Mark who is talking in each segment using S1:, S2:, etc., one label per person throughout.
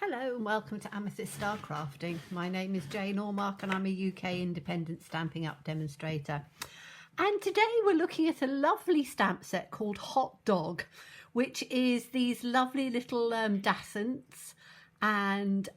S1: Hello and welcome to Amethyst Star Crafting. My name is Jane Ormark and I'm a UK independent Stampin' Up demonstrator. And today we're looking at a lovely stamp set called Hot Dog, which is these lovely little dachshunds, and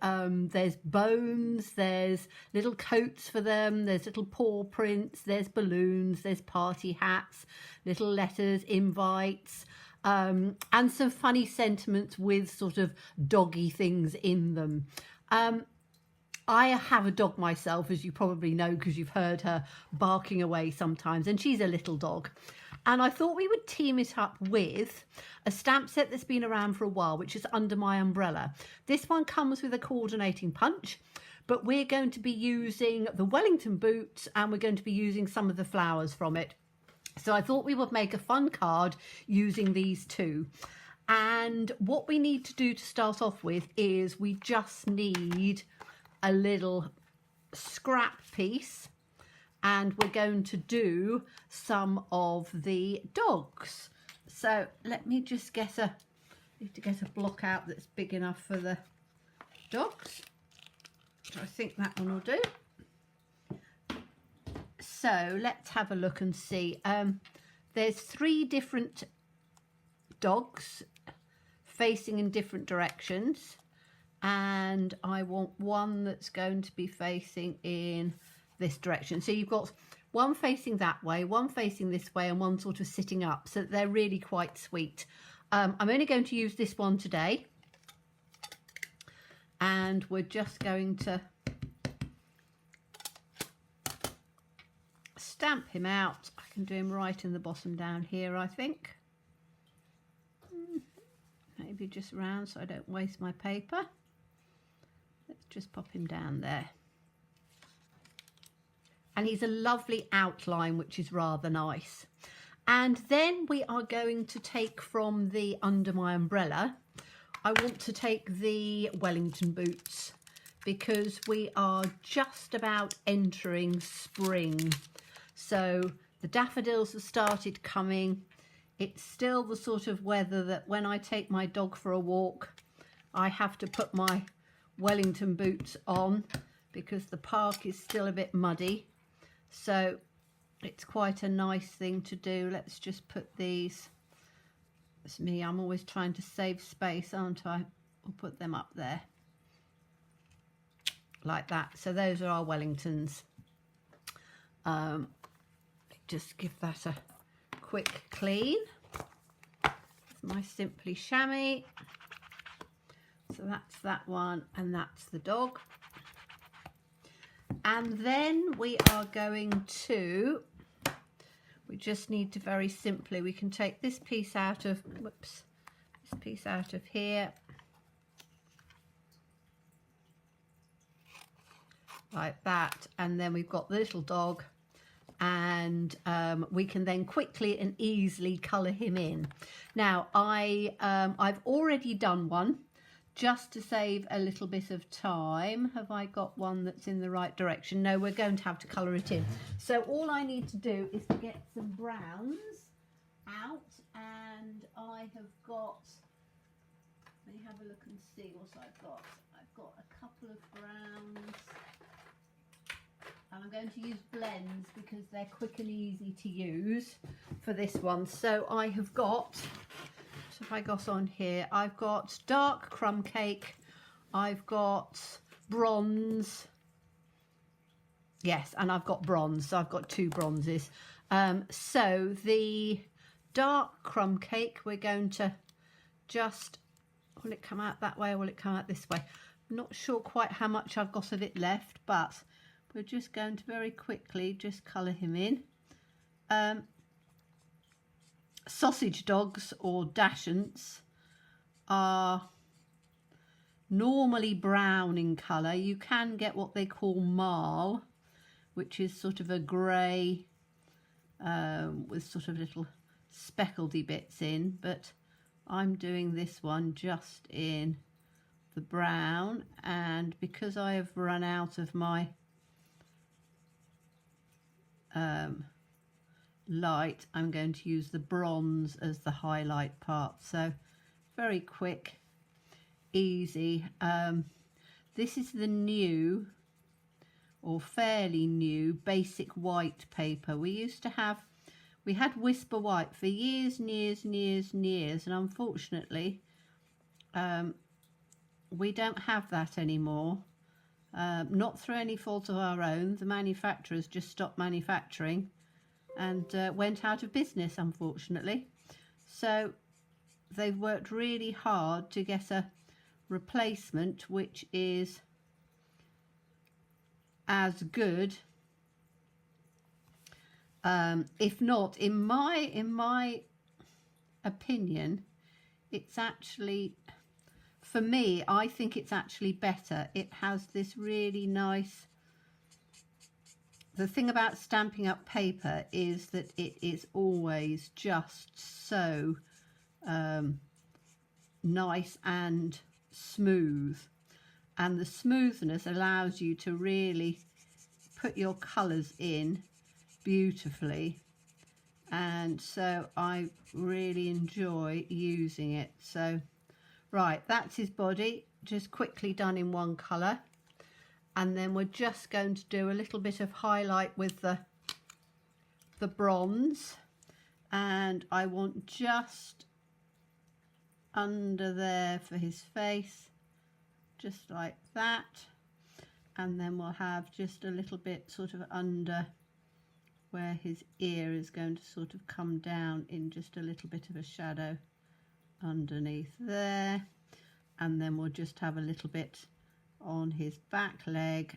S1: there's bones, there's little coats for them, there's little paw prints, there's balloons, there's party hats, little letters, invites, and some funny sentiments with sort of doggy things in them. I have a dog myself, as you probably know, because you've heard her barking away sometimes, and she's a little dog. And I thought we would team it up with a stamp set that's been around for a while, which is Under My Umbrella. This one comes with a coordinating punch, but we're going to be using the Wellington boots and we're going to be using some of the flowers from it. So I thought we would make a fun card using these two. And what we need to do to start off with is we just need a little scrap piece, and we're going to do some of the dogs. So let me just get need to get a block out that's big enough for the dogs. I think that one will do. So let's have a look and see. There's 3 different dogs facing in different directions, and I want one that's going to be facing in this direction. So you've got one facing that way, one facing this way, and one sort of sitting up, so they're really quite sweet. I'm only going to use this one today, and we're just going to stamp him out. I can do him right in the bottom down here, I think. Maybe just round so I don't waste my paper. Let's just pop him down there. And he's a lovely outline, which is rather nice. And then we are going to take from the Under My Umbrella, I want to take the Wellington boots, because we are just about entering spring. So the daffodils have started coming. It's still the sort of weather that when I take my dog for a walk, I have to put my Wellington boots on because the park is still a bit muddy. So it's quite a nice thing to do. Let's just put these. It's me, I'm always trying to save space, aren't I? We'll put them up there like that. So those are our Wellingtons. Just give that a quick clean with my Simply Chamois. So that's that one, and that's the dog. And then we are going to, we just need to very simply, we can take this piece out of, whoops, this piece out of here, like that, and then we've got the little dog, and we can then quickly and easily colour him in. Now I've already done one just to save a little bit of time. Have I got one that's in the right direction? No, we're going to have to colour it in. So all I need to do is to get some browns out, and I have got, let me have a look and see what I've got. I've got a couple of browns. And I'm going to use blends because they're quick and easy to use for this one. So I have got, what have I got on here? I've got dark crumb cake. I've got bronze. Yes, and I've got bronze. So I've got 2 bronzes. So the dark crumb cake, we're going to just, will it come out that way or will it come out this way? I'm not sure quite how much I've got of it left, but we're just going to very quickly just colour him in. Sausage dogs or dachshunds are normally brown in colour. You can get what they call marl, which is sort of a grey with sort of little speckledy bits in, but I'm doing this one just in the brown, and because I have run out of my light, I'm going to use the bronze as the highlight part. So very quick, easy. This is the new, or fairly new, basic white paper. We had Whisper White for years and years and years and years, and unfortunately we don't have that anymore. Not through any fault of our own. The manufacturers just stopped manufacturing and went out of business, unfortunately. So they've worked really hard to get a replacement which is as good, if not, in my opinion, it's actually, for me, I think it's actually better. It has this really nice, the thing about Stampin' Up paper is that it is always just so nice and smooth, and the smoothness allows you to really put your colours in beautifully, and so I really enjoy using it. So right, that's his body, just quickly done in one colour, and then we're just going to do a little bit of highlight with the bronze, and I want just under there for his face, just like that, and then we'll have just a little bit sort of under where his ear is going to sort of come down in just a little bit of a shadow underneath there, and then we'll just have a little bit on his back leg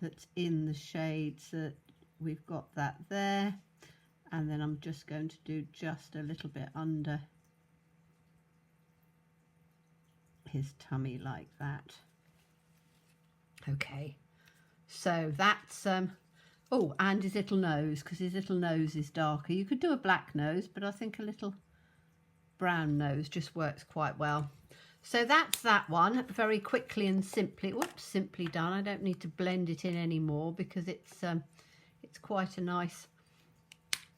S1: that's in the shades that we've got that there, and then I'm just going to do just a little bit under his tummy like that. Okay, so that's oh, and his little nose, because his little nose is darker. You could do a black nose, but I think a little brown nose just works quite well. So that's that one, very quickly and simply, whoops, simply done. I don't need to blend it in anymore because it's quite a nice,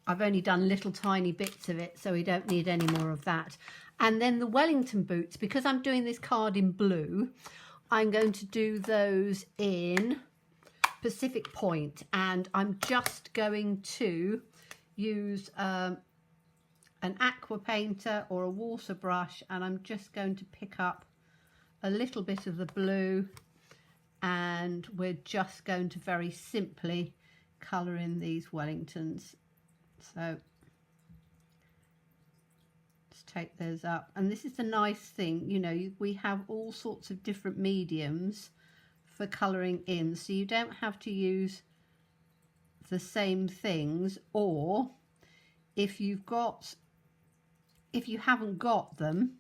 S1: I've only done little tiny bits of it, so we don't need any more of that. And then the Wellington boots, because I'm doing this card in blue, I'm going to do those in Pacific Point, and I'm just going to use an aqua painter or a water brush, and I'm just going to pick up a little bit of the blue, and we're just going to very simply colour in these Wellingtons. So let's take those up, and this is the nice thing, you know, we have all sorts of different mediums for colouring in, so you don't have to use the same things, or if you haven't got them,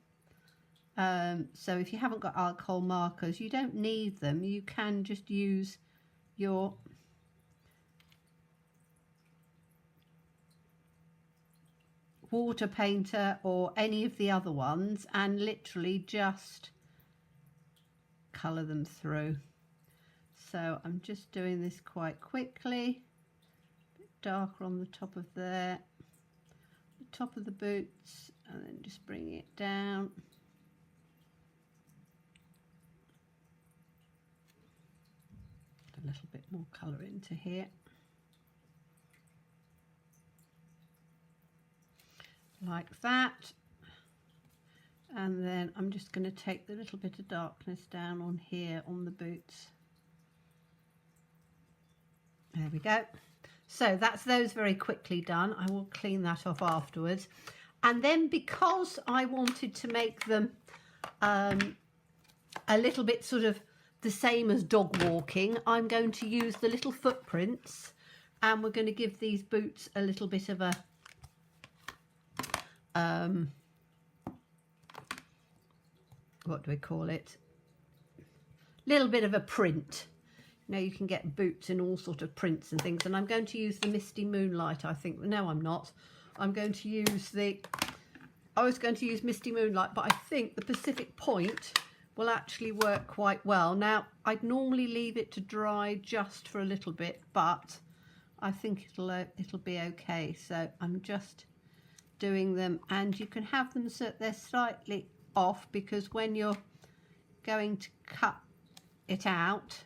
S1: so if you haven't got alcohol markers, you don't need them, you can just use your water painter or any of the other ones and literally just colour them through. So I'm just doing this quite quickly, a bit darker on the top of there, the top of the boots, and then just bringing it down. A little bit more colour into here. Like that. And then I'm just going to take the little bit of darkness down on here on the boots. There we go. So that's those very quickly done. I will clean that off afterwards. And then because I wanted to make them a little bit sort of the same as dog walking, I'm going to use the little footprints, and we're going to give these boots a little bit of a what do we call it? Little bit of a print. You know, you can get boots in all sort of prints and things, and I'm going to use the Misty Moonlight, I think. No, I'm not. I'm going to use I was going to use Misty Moonlight, but I think the Pacific Point will actually work quite well. Now, I'd normally leave it to dry just for a little bit, but I think it'll be okay. So I'm just doing them, and you can have them so they're slightly off, because when you're going to cut it out,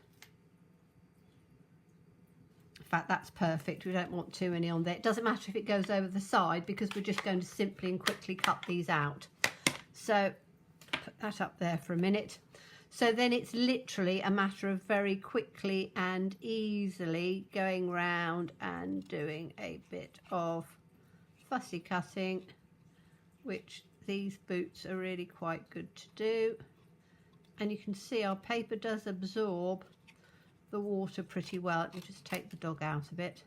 S1: in fact that's perfect, we don't want too many on there. It doesn't matter if it goes over the side, because we're just going to simply and quickly cut these out. So put that up there for a minute. So then it's literally a matter of very quickly and easily going round and doing a bit of fussy cutting, which these boots are really quite good to do. And you can see our paper does absorb the water pretty well. Let me just take the dog out a bit.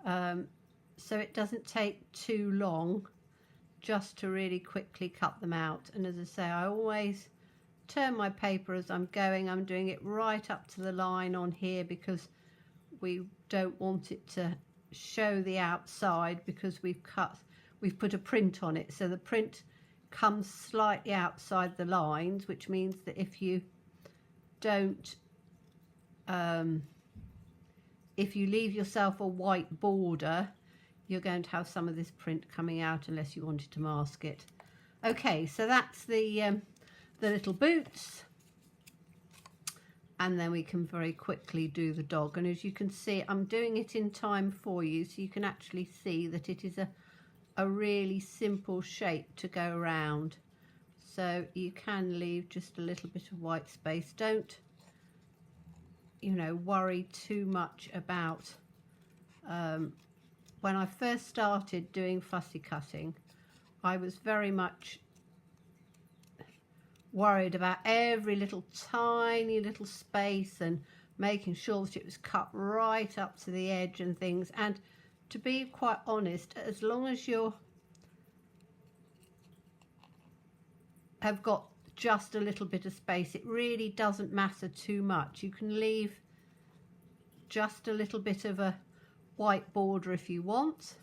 S1: So it doesn't take too long just to really quickly cut them out. And as I say, I always turn my paper as I'm going. I'm doing it right up to the line on here, because we don't want it to show the outside, because we've put a print on it, so the print comes slightly outside the lines, which means that if you don't if you leave yourself a white border, you're going to have some of this print coming out, unless you wanted to mask it. Okay, so that's the little boots, and then we can very quickly do the dog. And as you can see, I'm doing it in time for you, so you can actually see that it is a really simple shape to go around. So you can leave just a little bit of white space. Don't, you know, worry too much about when I first started doing fussy cutting, I was very much worried about every little tiny little space and making sure that it was cut right up to the edge and things. And to be quite honest, as long as you have got just a little bit of space, it really doesn't matter too much. You can leave just a little bit of a white border if you want,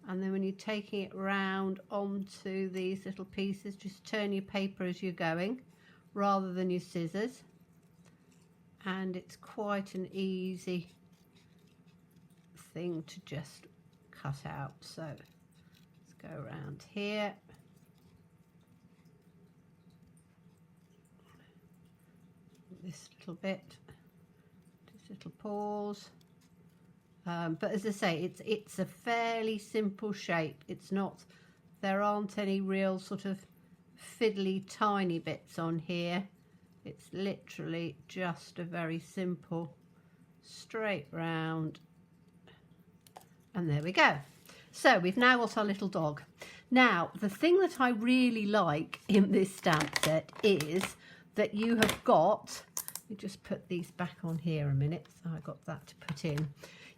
S1: and then when you're taking it round onto these little pieces, just turn your paper as you're going rather than your scissors, and it's quite an easy thing to just cut out. So let's go around here. This little bit, just little paws. But as I say, it's a fairly simple shape. It's not, there aren't any real sort of fiddly tiny bits on here. It's literally just a very simple straight round, and there we go. So we've now got our little dog. Now the thing that I really like in this stamp set is that you have got, let me just put these back on here a minute, so I got that to put in.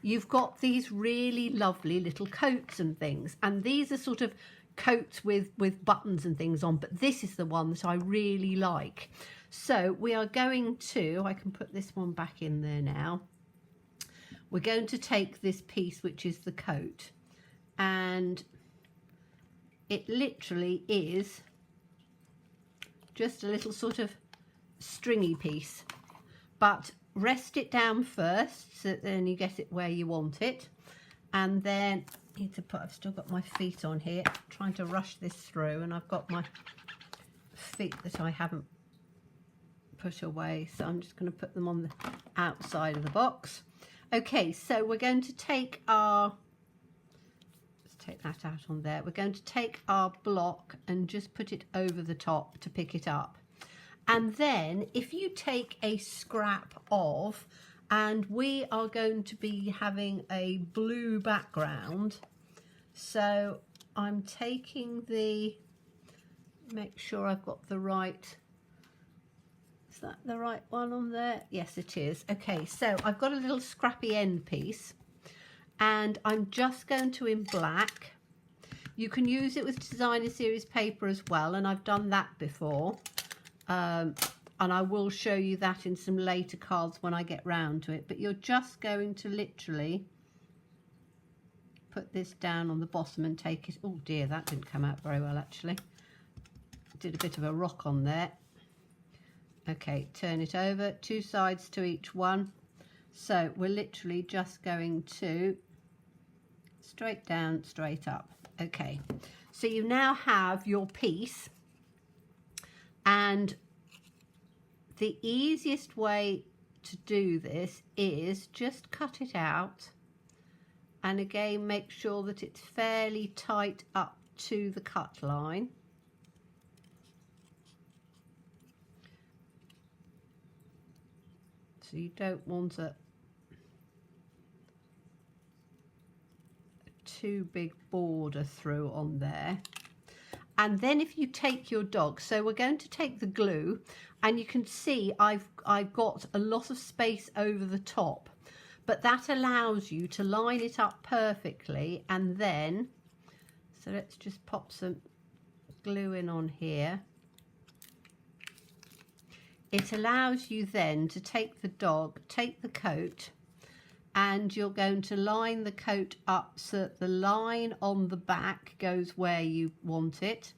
S1: You've got these really lovely little coats and things, and these are sort of coats with buttons and things on, but this is the one that I really like. So we are going to, I can put this one back in there now. We're going to take this piece, which is the coat, and it literally is just a little sort of stringy piece, but rest it down first, so then you get it where you want it. And then I need to put, I've still got my feet on here, trying to rush this through, and I've got my feet that I haven't put away, so I'm just going to put them on the outside of the box. Okay, so we're going to take our, let's take that out on there, we're going to take our block and just put it over the top to pick it up. And then if you take a scrap of, and we are going to be having a blue background, so I'm taking the, make sure I've got the right, is that the right one on there? Yes, it is. Okay, so I've got a little scrappy end piece, and I'm just going to, in black, you can use it with designer series paper as well, and I've done that before. And I will show you that in some later cards when I get round to it, but you're just going to literally put this down on the bottom and take it, oh dear, that didn't come out very well actually, did a bit of a rock on there. Okay, turn it over, 2 sides to each one. So we're literally just going to straight down, straight up. Okay, so you now have your piece, And the easiest way to do this is just cut it out, and again make sure that it's fairly tight up to the cut line. So you don't want a too big border through on there. And then if you take your dog, so we're going to take the glue, and you can see I've got a lot of space over the top, but that allows you to line it up perfectly. And then, so let's just pop some glue in on here. It allows you then to take the dog, take the coat, and you're going to line the coat up so that the line on the back goes where you want it,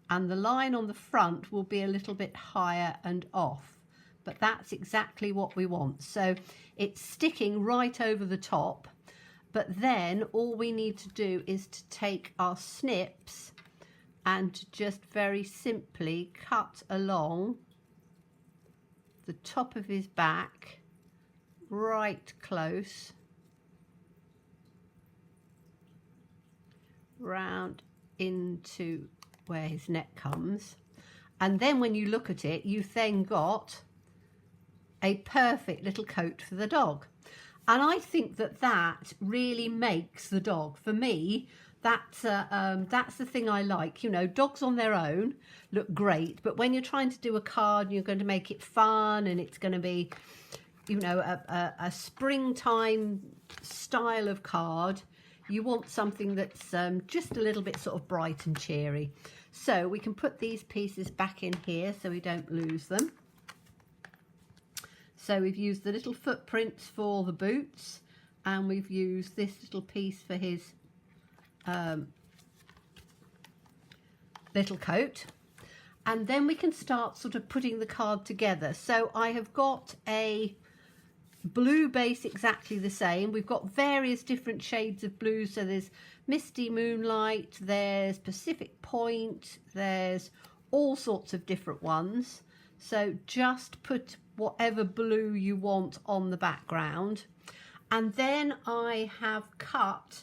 S1: and the line on the front will be a little bit higher and off, but that's exactly what we want. So it's sticking right over the top, but then all we need to do is to take our snips and to just very simply cut along the top of his back, right close, round into where his neck comes. And then when you look at it, you've then got a perfect little coat for the dog. And I think that that really makes the dog. For me, that's the thing I like. You know, dogs on their own look great, but when you're trying to do a card, you're going to make it fun, and it's going to be, you know, a springtime style of card. You want something that's just a little bit sort of bright and cheery. So we can put these pieces back in here so we don't lose them. So we've used the little footprints for the boots, and we've used this little piece for his little coat. And then we can start sort of putting the card together. So I have got a blue base exactly the same. We've got various different shades of blue. So there's Misty Moonlight, there's Pacific Point, there's all sorts of different ones. So just put whatever blue you want on the background. And then I have cut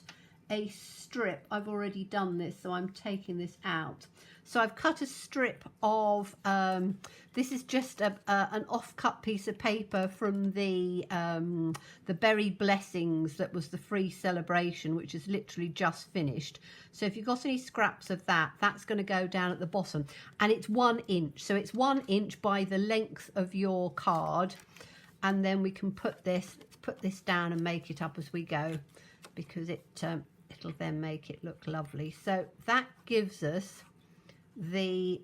S1: a strip. I've already done this, so I'm taking this out. So I've cut a strip of, this is just an off-cut piece of paper from the Berry Blessings that was the free celebration, which is literally just finished. So if you've got any scraps of that, that's going to go down at the bottom. And it's 1 inch, so it's 1 inch by the length of your card. And then we can put this down and make it up as we go, because it'll then make it look lovely. So that gives us the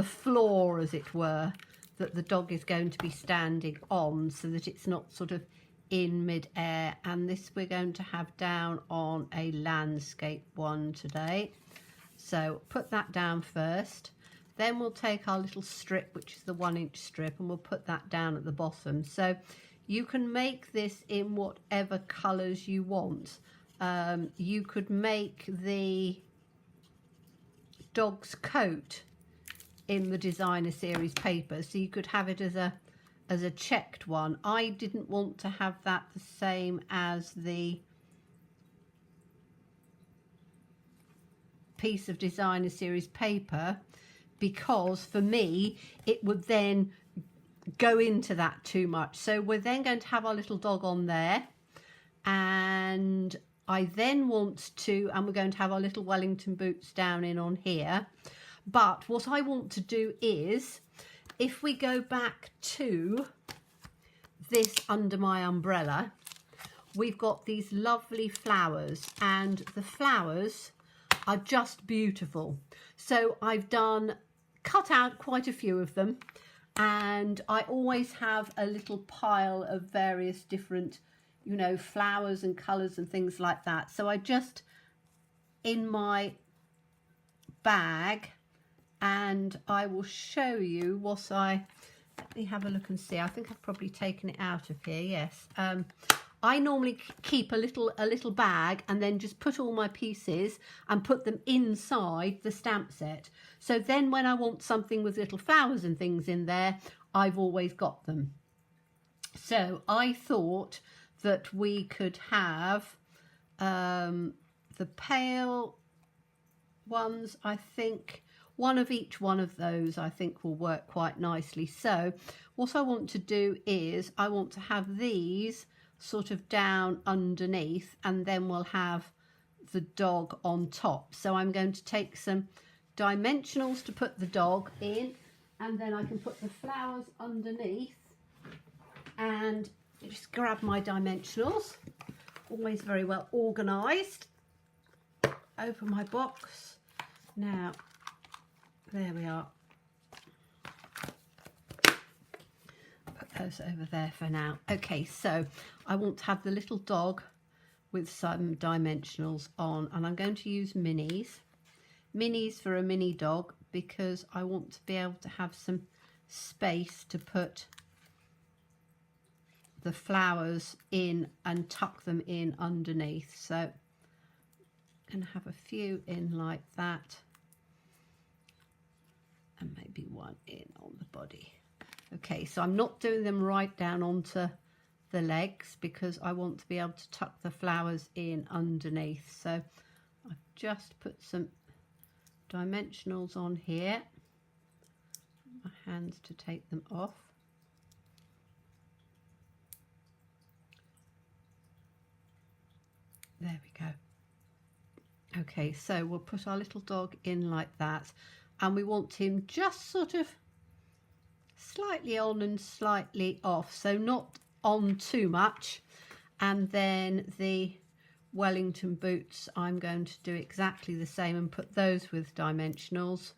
S1: floor, as it were, that the dog is going to be standing on, so that it's not sort of in mid-air. And this we're going to have down on a landscape one today. So put that down first. Then we'll take our little strip, which is the 1 inch strip, and we'll put that down at the bottom. So you can make this in whatever colours you want. You could make the dog's coat in the designer series paper, so you could have it as a checked one. I didn't want to have that the same as the piece of designer series paper, because for me it would then go into that too much. So we're then going to have our little dog on there, and I then want to, and we're going to have our little Wellington boots down in on here. But what I want to do is, if we go back to this under my umbrella, we've got these lovely flowers, and the flowers are just beautiful. So I've cut out quite a few of them, and I always have a little pile of various different, you know, flowers and colours and things like that. So I just, in my bag, and I will show you what let me have a look and see. I think I've probably taken it out of here, yes. I normally keep a little bag and then just put all my pieces and put them inside the stamp set. So then when I want something with little flowers and things in there, I've always got them. So I thought that we could have the pale ones. I think one of each one of those I think will work quite nicely. So what I want to do is I want to have these sort of down underneath, and then we'll have the dog on top. So I'm going to take some dimensionals to put the dog in, and then I can put the flowers underneath, and just grab my dimensionals, always very well organised. Open my box. Now, there we are. Put those over there for now. Okay, so I want to have the little dog with some dimensionals on, and I'm going to use minis. Minis for a mini dog because I want to be able to have some space to put the flowers in and tuck them in underneath. So I'm going to have a few in like that, and maybe one in on the body. Okay, so I'm not doing them right down onto the legs because I want to be able to tuck the flowers in underneath. So I've just put some dimensionals on here. My hands to take them off. There we go. Okay, so we'll put our little dog in like that, and we want him just sort of slightly on and slightly off, so not on too much. And then the Wellington boots, I'm going to do exactly the same and put those with dimensionals.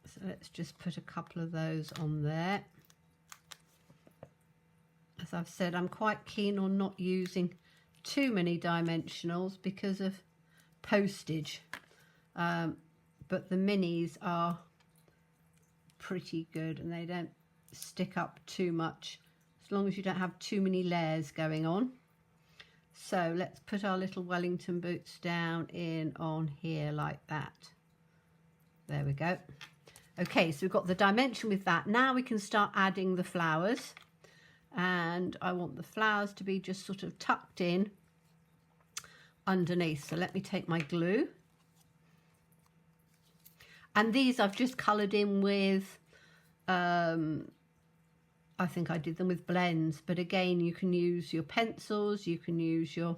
S1: So let's just put a couple of those on there. As I've said, I'm quite keen on not using too many dimensionals because of postage, but the minis are pretty good and they don't stick up too much as long as you don't have too many layers going on. So let's put our little Wellington boots down in on here like that. There we go. Okay, so we've got the dimension with that. Now we can start adding the flowers, and I want the flowers to be just sort of tucked in underneath. So let me take my glue, and these I've just coloured in with I think I did them with blends, but again you can use your pencils, you can use your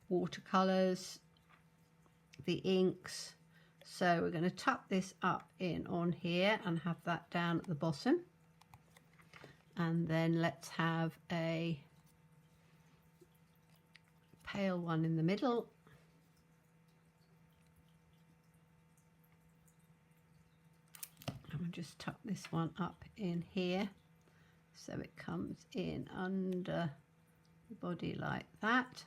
S1: watercolours, the inks. So we're going to tuck this up in on here and have that down at the bottom, and then let's have a pale one in the middle, and we'll just tuck this one up in here so it comes in under the body like that.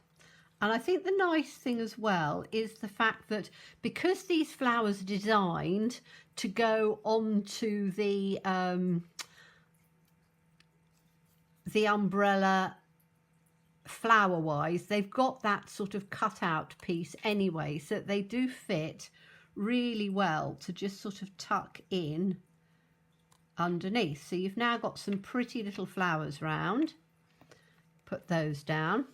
S1: And I think the nice thing as well is the fact that because these flowers are designed to go onto the umbrella flower wise, they've got that sort of cut out piece anyway, so they do fit really well to just sort of tuck in underneath. So you've now got some pretty little flowers round. Put those down,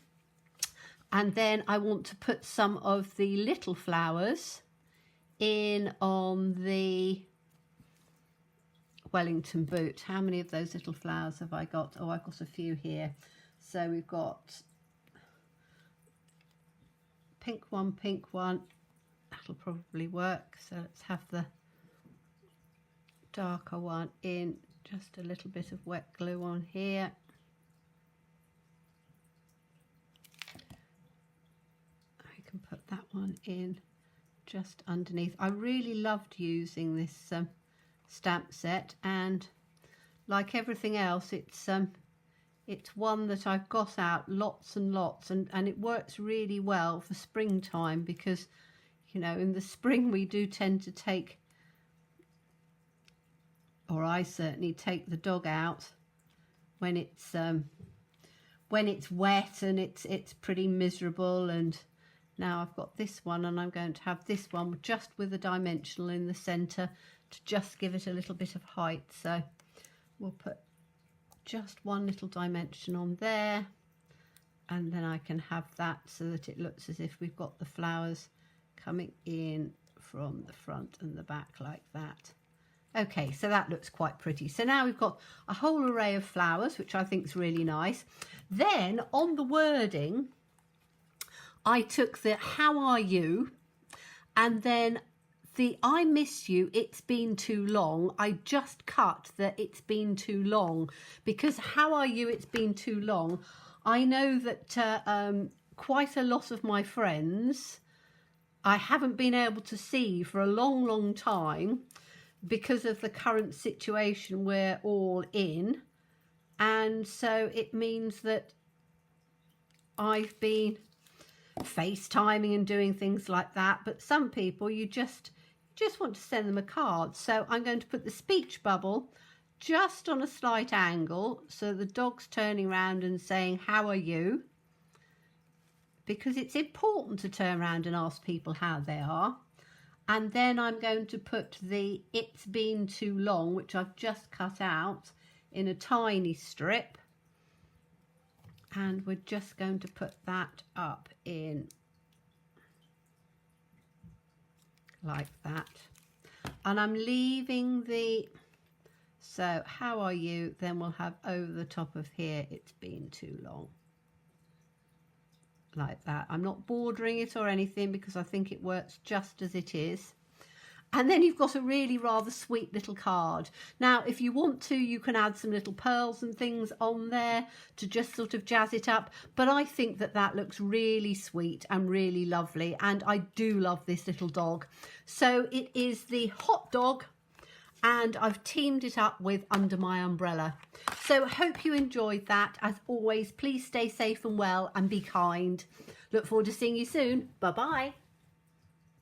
S1: and then I want to put some of the little flowers in on the Wellington boot. How many of those little flowers have I got? Oh, I've got a few here. So we've got pink one, that'll probably work. So let's have the darker one in, just a little bit of wet glue on here. I can put that one in just underneath. I really loved using this stamp set, and like everything else, it's one that I've got out lots and lots, and it works really well for springtime because, you know, in the spring we do tend to take, or I certainly take the dog out when it's wet and it's pretty miserable. And now I've got this one, and I'm going to have this one just with a dimensional in the center to just give it a little bit of height. So we'll put just one little dimension on there, and then I can have that so that it looks as if we've got the flowers coming in from the front and the back like that. Okay, so that looks quite pretty. So now we've got a whole array of flowers, which I think is really nice. Then on the wording, I took the "How are you?" and then the "I miss you, it's been too long." I just cut the "it's been too long," because "How are you, it's been too long." I know that quite a lot of my friends I haven't been able to see for a long, long time because of the current situation we're all in. And so it means that I've been FaceTiming and doing things like that. But some people, you just want to send them a card. So I'm going to put the speech bubble just on a slight angle, so the dog's turning around and saying, "How are you?" Because it's important to turn around and ask people how they are. And then I'm going to put the "it's been too long," which I've just cut out in a tiny strip. And we're just going to put that up in like that. And I'm leaving the, so "How are you?" Then we'll have over the top of here, "it's been too long." Like that. I'm not bordering it or anything because I think it works just as it is. And then you've got a really rather sweet little card. Now, if you want to, you can add some little pearls and things on there to just sort of jazz it up. But I think that that looks really sweet and really lovely. And I do love this little dog. So it is the hot dog, and I've teamed it up with Under My Umbrella. So hope you enjoyed that. As always, please stay safe and well and be kind. Look forward to seeing you soon. Bye-bye.